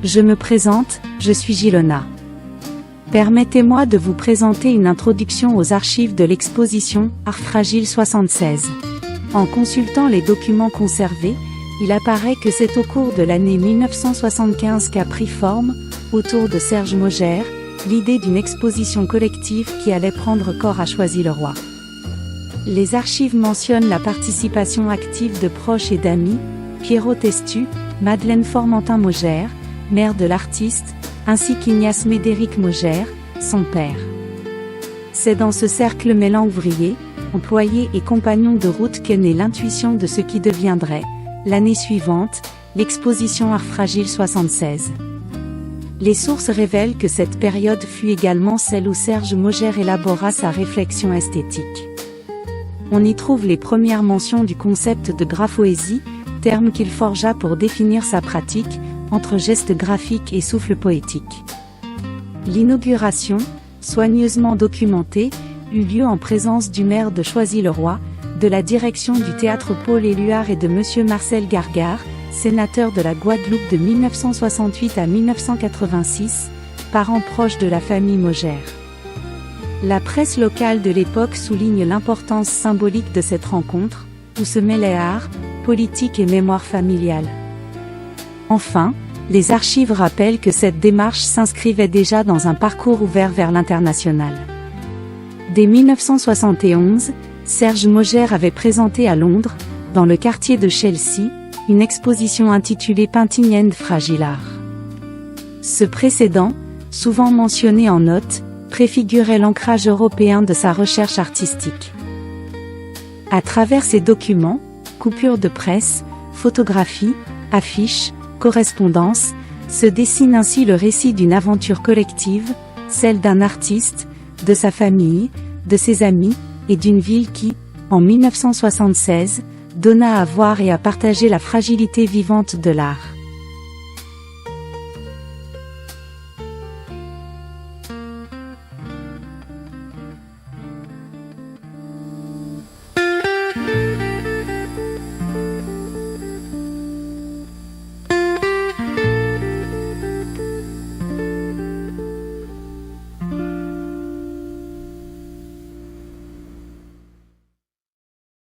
Je me présente, je suis Gilona. Permettez-moi de vous présenter une introduction aux archives de l'exposition Art Fragile 76. En consultant les documents conservés, il apparaît que c'est au cours de l'année 1975 qu'a pris forme, autour de Serge Maugère, l'idée d'une exposition collective qui allait prendre corps à Choisy-le-Roi. Les archives mentionnent la participation active de proches et d'amis, Pierrot Testu, Madeleine Formentin-Maugère, mère de l'artiste, ainsi qu'Ignace Médéric Maugère, son père. C'est dans ce cercle mêlant ouvriers, employés et compagnons de route qu'est née l'intuition de ce qui deviendrait, l'année suivante, l'exposition Art Fragile 76. Les sources révèlent que cette période fut également celle où Serge Maugère élabora sa réflexion esthétique. On y trouve les premières mentions du concept de graphoésie, terme qu'il forgea pour définir sa pratique, entre gestes graphiques et souffle poétique. L'inauguration, soigneusement documentée, eut lieu en présence du maire de Choisy-le-Roi, de la direction du théâtre Paul Éluard et de Monsieur Marcel Gargard, sénateur de la Guadeloupe de 1968 à 1986, parent proche de la famille Maugère. La presse locale de l'époque souligne l'importance symbolique de cette rencontre, où se mêlaient art, politique et mémoire familiale. Enfin, les archives rappellent que cette démarche s'inscrivait déjà dans un parcours ouvert vers l'international. Dès 1971, Serge Maugère avait présenté à Londres, dans le quartier de Chelsea, une exposition intitulée Painting and Fragile Art. Ce précédent, souvent mentionné en notes, préfigurait l'ancrage européen de sa recherche artistique. À travers ces documents, coupures de presse, photographies, affiches, correspondances, se dessine ainsi le récit d'une aventure collective, celle d'un artiste, de sa famille, de ses amis, et d'une ville qui, en 1976, donna à voir et à partager la fragilité vivante de l'art.